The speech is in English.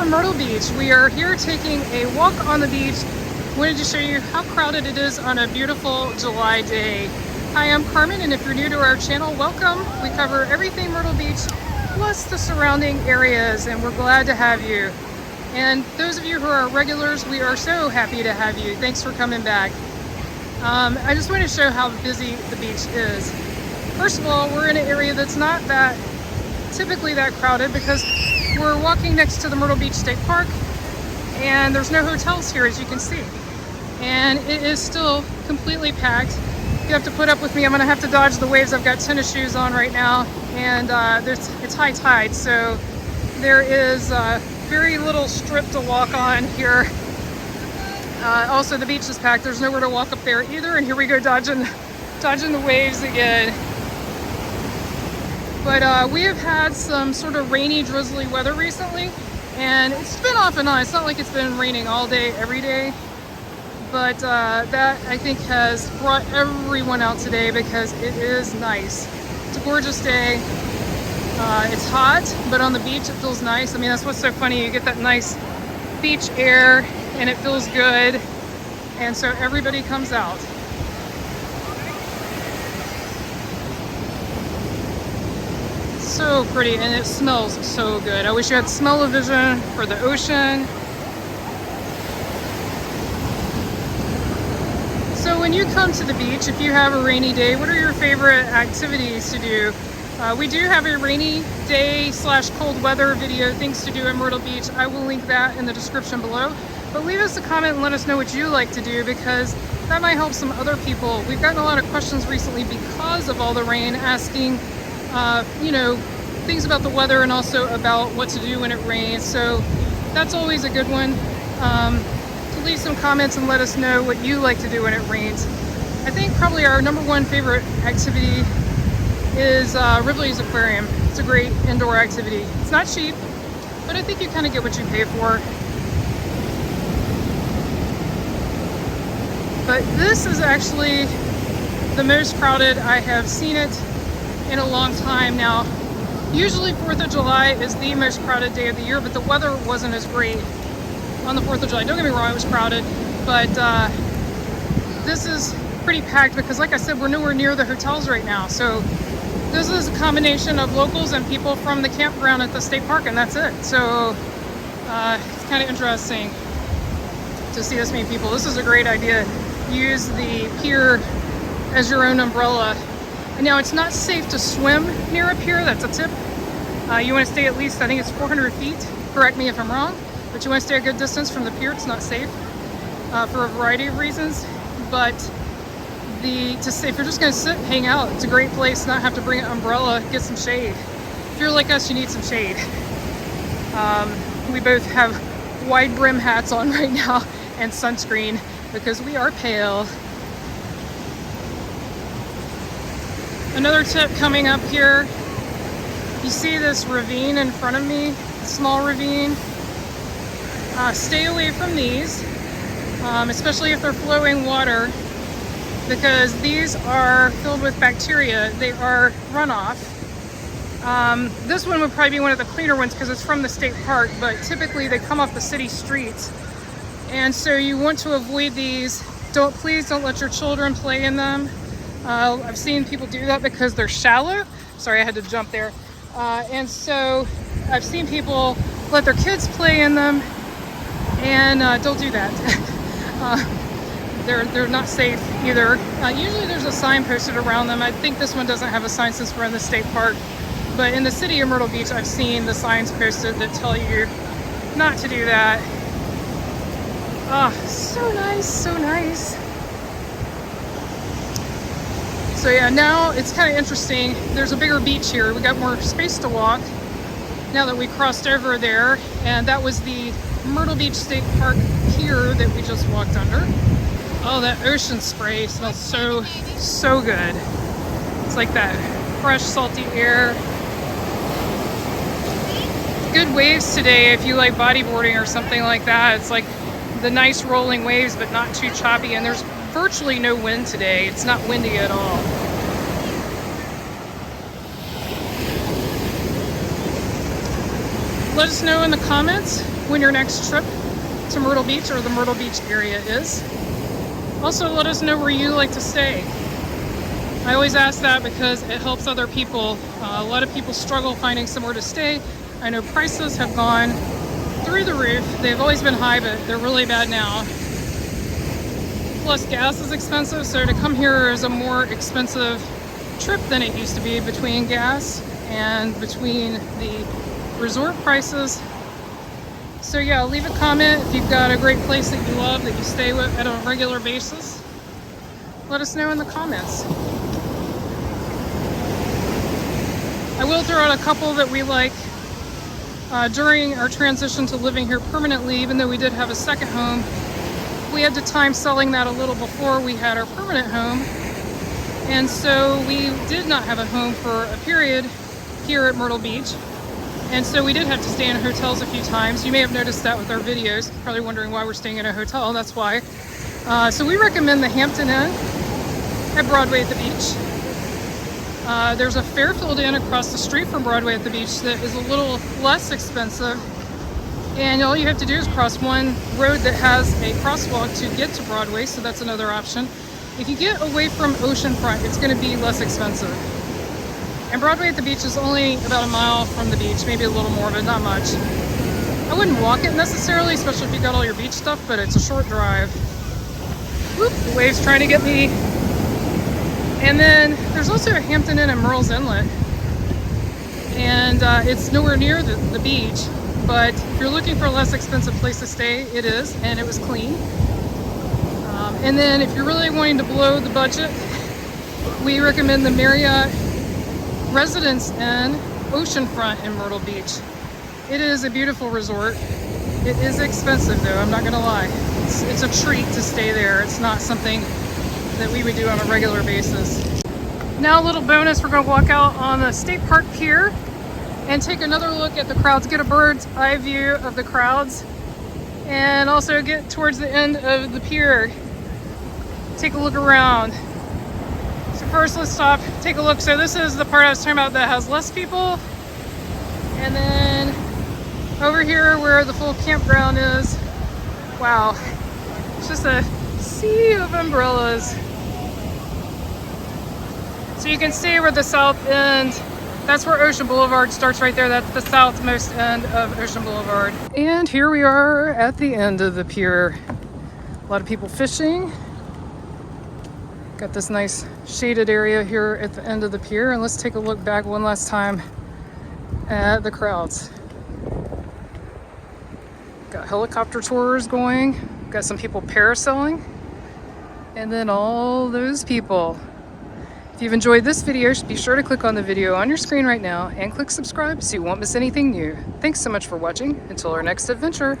from Myrtle Beach. We are here taking a walk on the beach. Wanted to show you how crowded it is on a beautiful July day. Hi, I'm Carmen, and if you're new to our channel, welcome. We cover everything Myrtle Beach plus the surrounding areas, and we're glad to have you. And those of you who are regulars, we are so happy to have you. Thanks for coming back. I just want to show how busy the beach is. First of all, we're in an area that's not that typically that crowded because we're walking next to the Myrtle Beach State Park, and there's no hotels here, as you can see. And it is still completely packed. You have to put up with me. I'm gonna have to dodge the waves. I've got tennis shoes on right now, and it's high tide, so there is very little strip to walk on here. Also, the beach is packed. There's nowhere to walk up there either, and here we go dodging the waves again. But we have had some sort of rainy, drizzly weather recently, and it's been off and on. It's not like it's been raining all day, every day, but that I think has brought everyone out today because it is nice. It's a gorgeous day. It's hot, but on the beach it feels nice. I mean, that's what's so funny. You get that nice beach air, and it feels good, and so everybody comes out. So pretty, and it smells so good. I wish you had smell-o-vision for the ocean. So when you come to the beach, if you have a rainy day, what are your favorite activities to do? We do have a rainy day / cold weather video, things to do in Myrtle Beach. I will link that in the description below. But leave us a comment and let us know what you like to do, because that might help some other people. We've gotten a lot of questions recently because of all the rain, asking things about the weather and also about what to do when it rains. So that's always a good one, to leave some comments and let us know what you like to do when it rains. I think probably our #1 favorite activity is Ripley's Aquarium. It's a great indoor activity. It's not cheap, but I think you kind of get what you pay for. But this is actually the most crowded I have seen it in a long time now. Usually 4th of July is the most crowded day of the year, but the weather wasn't as great on the 4th of July. Don't get me wrong, it was crowded, but this is pretty packed because, like I said, we're nowhere near the hotels right now. So this is a combination of locals and people from the campground at the state park, and that's it. So it's kind of interesting to see this many people. This is a great idea. Use the pier as your own umbrella. And now, it's not safe to swim near a pier. That's a tip. You want to stay at least, I think it's 400 feet. Correct me if I'm wrong. But you want to stay a good distance from the pier. It's not safe for a variety of reasons. But if you're just going to sit, hang out, it's a great place. Not have to bring an umbrella, get some shade. If you're like us, you need some shade. We both have wide brim hats on right now and sunscreen because we are pale. Another tip coming up here, you see this ravine in front of me, small ravine. Stay away from these, especially if they're flowing water, because these are filled with bacteria. They are runoff. This one would probably be one of the cleaner ones because it's from the state park, but typically they come off the city streets. And so you want to avoid these. Please don't let your children play in them. I've seen people do that because they're shallow. Sorry, I had to jump there. And so I've seen people let their kids play in them, and don't do that. They're not safe either. Usually there's a sign posted around them. I think this one doesn't have a sign since we're in the state park, but in the city of Myrtle Beach, I've seen the signs posted that tell you not to do that. So nice, so nice. So yeah, now it's kind of interesting. There's a bigger beach here. We got more space to walk now that we crossed over there. And that was the Myrtle Beach State Park pier that we just walked under. Oh, that ocean spray smells so, so good. It's like that fresh, salty air. Good waves today if you like bodyboarding or something like that. It's like the nice rolling waves, but not too choppy. And there's virtually no wind today. It's not windy at all. Let us know in the comments when your next trip to Myrtle Beach or the Myrtle Beach area is. Also, let us know where you like to stay. I always ask that because it helps other people. A lot of people struggle finding somewhere to stay. I know prices have gone through the roof. They've always been high, but they're really bad now. Plus, gas is expensive, so to come here is a more expensive trip than it used to be between gas and between the resort prices. So yeah, leave a comment if you've got a great place that you love, that you stay with at a regular basis. Let us know in the comments. I will throw out a couple that we like. During our transition to living here permanently, even though we did have a second home, we had to time selling that a little before we had our permanent home. And so we did not have a home for a period here at Myrtle Beach. And so we did have to stay in hotels a few times. You may have noticed that with our videos. Probably wondering why we're staying in a hotel, that's why. So we recommend the Hampton Inn at Broadway at the beach. There's a Fairfield Inn across the street from Broadway at the beach that is a little less expensive. And all you have to do is cross one road that has a crosswalk to get to Broadway, so that's another option. If you get away from oceanfront, it's going to be less expensive. And Broadway at the beach is only about a mile from the beach, maybe a little more, but not much. I wouldn't walk it necessarily, especially if you got all your beach stuff, but it's a short drive. Whoop, the wave's trying to get me. And then there's also a Hampton Inn at Murrells Inlet. And it's nowhere near the beach, but if you're looking for a less expensive place to stay, it is, and it was clean. And then if you're really wanting to blow the budget, we recommend the Marriott Residence Inn Oceanfront in Myrtle Beach. It is a beautiful resort. It is expensive though, I'm not gonna lie. It's a treat to stay there. It's not something that we would do on a regular basis. Now a little bonus, we're gonna walk out on the State Park Pier and take another look at the crowds, get a bird's eye view of the crowds, and also get towards the end of the pier. Take a look around. So first let's stop, take a look. So this is the part I was talking about that has less people. And then over here where the full campground is, wow, it's just a sea of umbrellas. So you can see where the south end, that's where Ocean Boulevard starts right there. That's the southmost end of Ocean Boulevard. And here we are at the end of the pier. A lot of people fishing. Got this nice shaded area here at the end of the pier. And let's take a look back one last time at the crowds. Got helicopter tours going. Got some people parasailing. And then all those people. If you've enjoyed this video, be sure to click on the video on your screen right now and click subscribe so you won't miss anything new. Thanks so much for watching. Until our next adventure.